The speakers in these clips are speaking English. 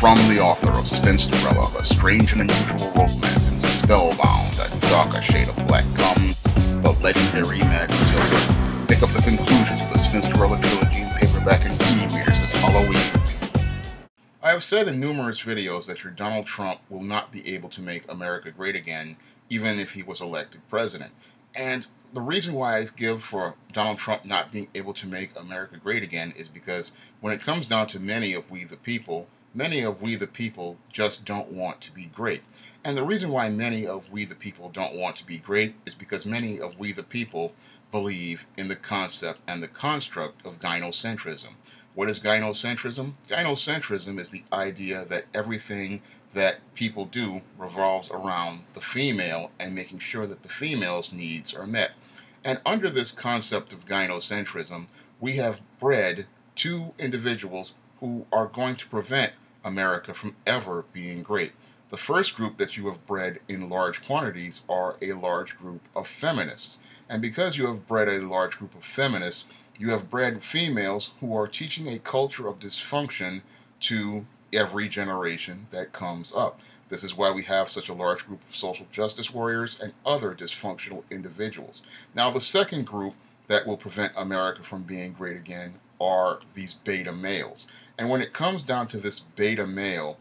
From the author of Spinsterella, The Strange and Unusual Romance and Spellbound, A Darker Shade of Black comes the legendary Magic Tilda. Pick up the conclusions of the Spinsterella trilogy in paperback and e-readers this Halloween. I have said in numerous videos that your Donald Trump will not be able to make America great again, even if he was elected president. And the reason why I give for Donald Trump not being able to make America great again is because when it comes down to many of we the people just don't want to be great. And the reason why many of we the people don't want to be great is because many of we the people believe in the concept and the construct of gynocentrism. What is gynocentrism? Gynocentrism is the idea that everything that people do revolves around the female and making sure that the female's needs are met. And under this concept of gynocentrism, we have bred two individuals who are going to prevent America from ever being great. The first group that you have bred in large quantities are a large group of feminists. And because you have bred a large group of feminists, you have bred females who are teaching a culture of dysfunction to every generation that comes up. This is why we have such a large group of social justice warriors and other dysfunctional individuals. Now, the second group that will prevent America from being great again are these beta males. And when it comes down to this beta male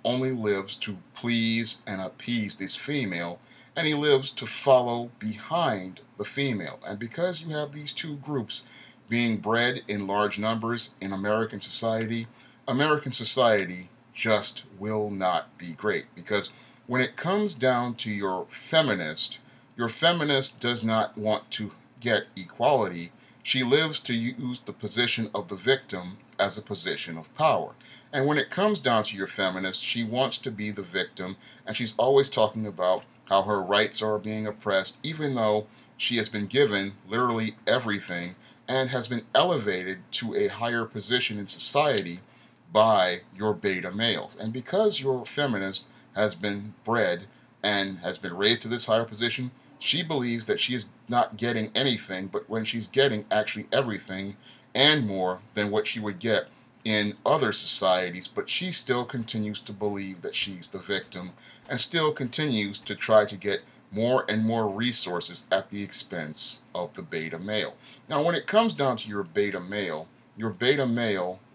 only lives to please and appease this female, and he lives to follow behind the female. And because you have these two groups being bred in large numbers in American society just will not be great. Because when it comes down to your feminist does not want to get equality. She lives to use the position of the victim as a position of power. And when it comes down to your feminist, she wants to be the victim, and she's always talking about how her rights are being oppressed, even though she has been given literally everything and has been elevated to a higher position in society by your beta males. And because your feminist has been bred and has been raised to this higher position, she believes that she is not getting anything, but when she's getting actually everything and more than what she would get in other societies, but she still continues to believe that she's the victim and still continues to try to get more and more resources at the expense of the beta male. Now, when it comes down to your beta male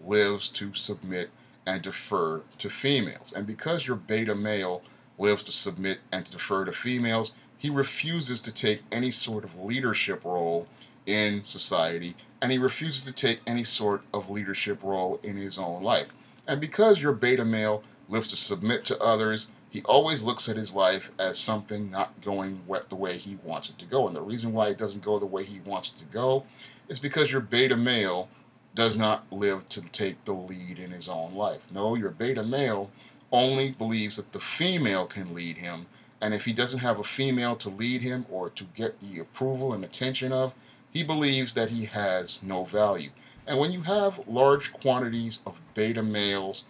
lives to submit and defer to females. And because your beta male lives to submit and to defer to females, he refuses to take any sort of leadership role in society, and he refuses to take any sort of leadership role in his own life. And because your beta male lives to submit to others, he always looks at his life as something not going the way he wants it to go. And the reason why it doesn't go the way he wants it to go is because your beta male does not live to take the lead in his own life. No, your beta male only believes that the female can lead him, and if he doesn't have a female to lead him or to get the approval and attention of, he believes that he has no value. And when you have large quantities of beta males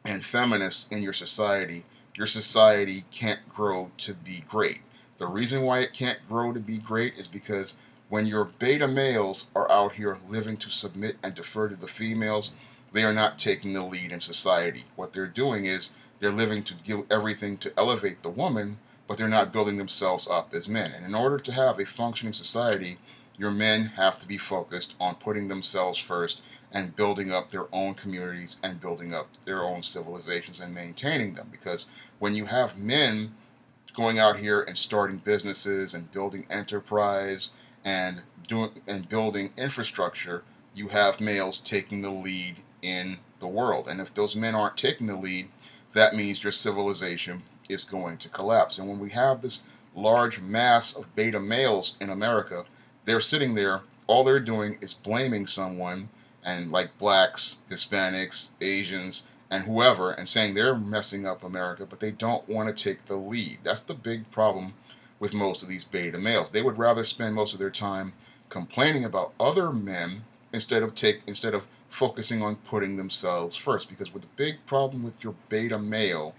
and feminists in your society can't grow to be great. The reason why it can't grow to be great is because when your beta males are out here living to submit and defer to the females, they are not taking the lead in society. What they're doing is they're living to give everything to elevate the woman, but they're not building themselves up as men. And in order to have a functioning society, your men have to be focused on putting themselves first and building up their own communities and building up their own civilizations and maintaining them. Because when you have men going out here and starting businesses and building enterprise and building infrastructure, you have males taking the lead in the world. And if those men aren't taking the lead, that means your civilization is going to collapse. And when we have this large mass of beta males in America, they're sitting there, all they're doing is blaming someone, and like blacks, Hispanics, Asians, and whoever, and saying they're messing up America, but they don't want to take the lead. That's the big problem with most of these beta males. They would rather spend most of their time complaining about other men instead of focusing on putting themselves first. Because what the big problem with your beta male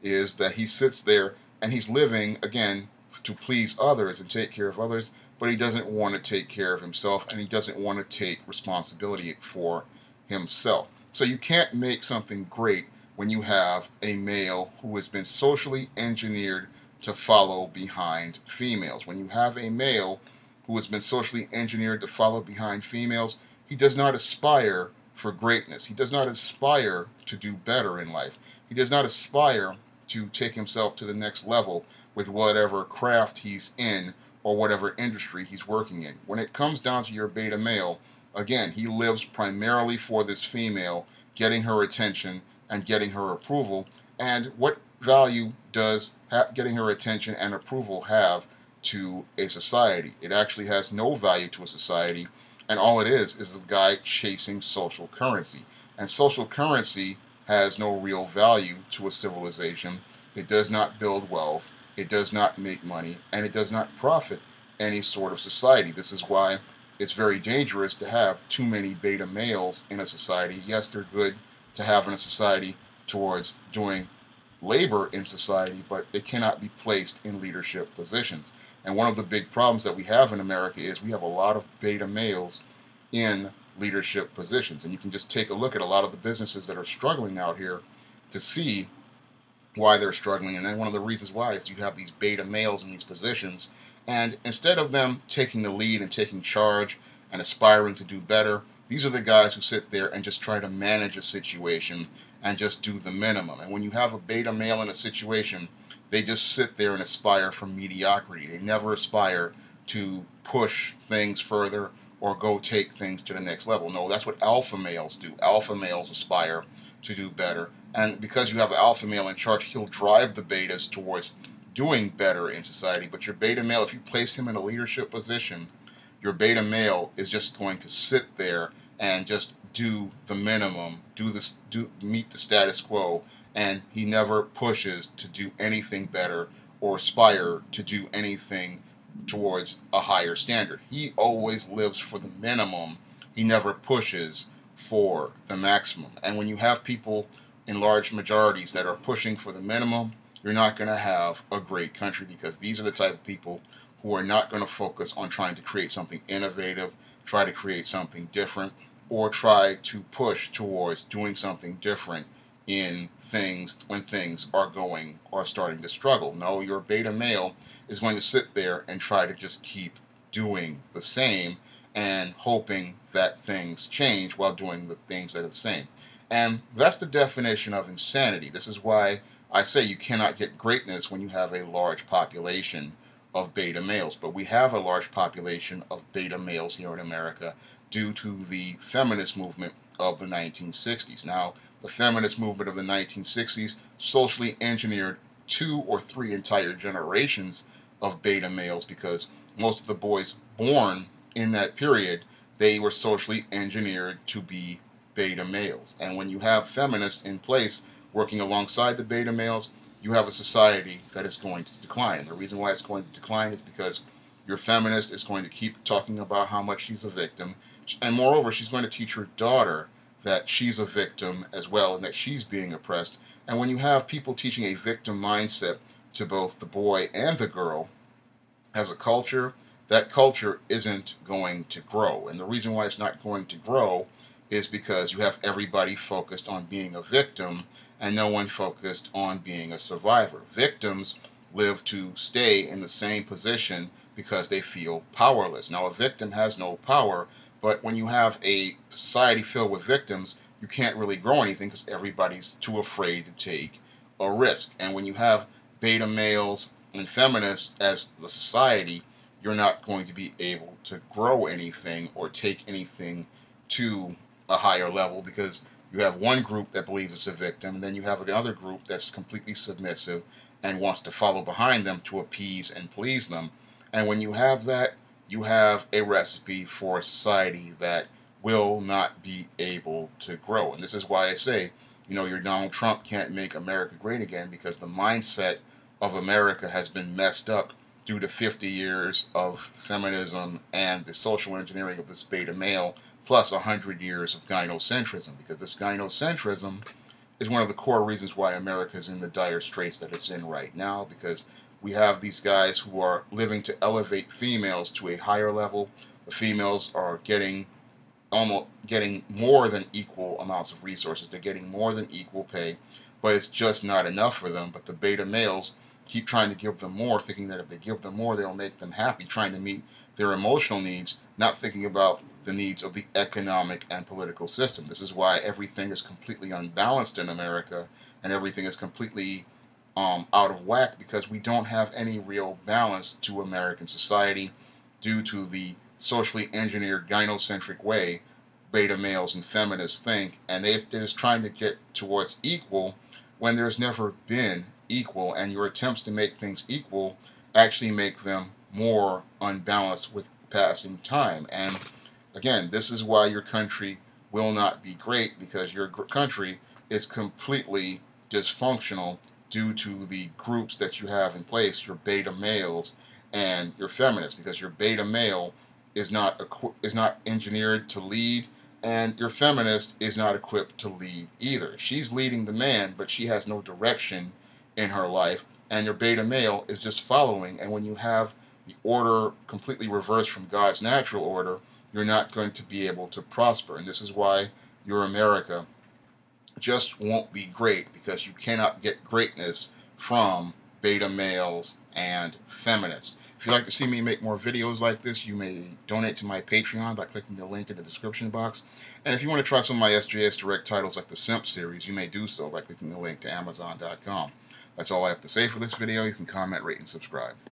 is that he sits there and he's living, again, to please others and take care of others, but he doesn't want to take care of himself, and he doesn't want to take responsibility for himself. So you can't make something great when you have a male who has been socially engineered to follow behind females. When you have a male who has been socially engineered to follow behind females, he does not aspire for greatness. He does not aspire to do better in life. He does not aspire to take himself to the next level with whatever craft he's in or whatever industry he's working in. When it comes down to your beta male, again, he lives primarily for this female, getting her attention and getting her approval. And what value does getting her attention and approval have to a society? It actually has no value to a society, and all it is a guy chasing social currency. And social currency has no real value to a civilization. It does not build wealth, it does not make money, and it does not profit any sort of society. This is why it's very dangerous to have too many beta males in a society. Yes, they're good to have in a society towards doing labor in society, but they cannot be placed in leadership positions. And one of the big problems that we have in America is we have a lot of beta males in leadership positions. And you can just take a look at a lot of the businesses that are struggling out here to see why they're struggling. And then one of the reasons why is you have these beta males in these positions, and instead of them taking the lead and taking charge and aspiring to do better, these are the guys who sit there and just try to manage a situation and just do the minimum. And when you have a beta male in a situation, they just sit there and aspire for mediocrity. They never aspire to push things further or go take things to the next level. No, that's what alpha males do. Alpha males aspire to do better. And because you have an alpha male in charge, he'll drive the betas towards doing better in society. But your beta male, if you place him in a leadership position, your beta male is just going to sit there and just do the minimum, meet the status quo, and he never pushes to do anything better or aspire to do anything towards a higher standard. He always lives for the minimum. He never pushes for the maximum. And when you have people in large majorities that are pushing for the minimum, you're not going to have a great country, because these are the type of people who are not going to focus on trying to create something innovative, try to create something different, or try to push towards doing something different in things when things are starting to struggle. No, your beta male is going to sit there and try to just keep doing the same and hoping that things change while doing the things that are the same. And that's the definition of insanity. This is why I say you cannot get greatness when you have a large population of beta males. But we have a large population of beta males here in America due to the feminist movement of the 1960s. Now, the feminist movement of the 1960s socially engineered 2 or 3 entire generations of beta males, because most of the boys born in that period, they were socially engineered to be beta males. And when you have feminists in place working alongside the beta males, you have a society that is going to decline. And the reason why it's going to decline is because your feminist is going to keep talking about how much she's a victim, and moreover, she's going to teach her daughter that she's a victim as well and that she's being oppressed. And when you have people teaching a victim mindset to both the boy and the girl as a culture, that culture isn't going to grow. And the reason why it's not going to grow is because you have everybody focused on being a victim and no one focused on being a survivor. Victims live to stay in the same position because they feel powerless. Now, a victim has no power, but when you have a society filled with victims, you can't really grow anything because everybody's too afraid to take a risk. And when you have beta males and feminists as the society, you're not going to be able to grow anything or take anything to a higher level, because you have one group that believes it's a victim, and then you have another group that's completely submissive and wants to follow behind them to appease and please them. And when you have that, you have a recipe for a society that will not be able to grow. And this is why I say, your Donald Trump can't make America great again, because the mindset of America has been messed up due to 50 years of feminism and the social engineering of this beta male, plus 100 years of gynocentrism, because this gynocentrism is one of the core reasons why America is in the dire straits that it's in right now, because we have these guys who are living to elevate females to a higher level. The females are getting almost getting more than equal amounts of resources. They're getting more than equal pay, but it's just not enough for them. But the beta males keep trying to give them more, thinking that if they give them more, they'll make them happy, trying to meet their emotional needs, not thinking about the needs of the economic and political system. This is why everything is completely unbalanced in America, and everything is completely out of whack, because we don't have any real balance to American society due to the socially engineered gynocentric way beta males and feminists think, and they're just trying to get towards equal when there's never been equal, and your attempts to make things equal actually make them more unbalanced with passing time. And again, this is why your country will not be great, because your country is completely dysfunctional due to the groups that you have in place, your beta males and your feminists, because your beta male is not engineered to lead, and your feminist is not equipped to lead either. She's leading the man, but she has no direction in her life, and your beta male is just following. And when you have the order completely reversed from God's natural order, you're not going to be able to prosper. And this is why your America just won't be great, because you cannot get greatness from beta males and feminists. If you'd like to see me make more videos like this, you may donate to my Patreon by clicking the link in the description box. And if you want to try some of my SJS direct titles like the Simp series, you may do so by clicking the link to Amazon.com. That's all I have to say for this video. You can comment, rate, and subscribe.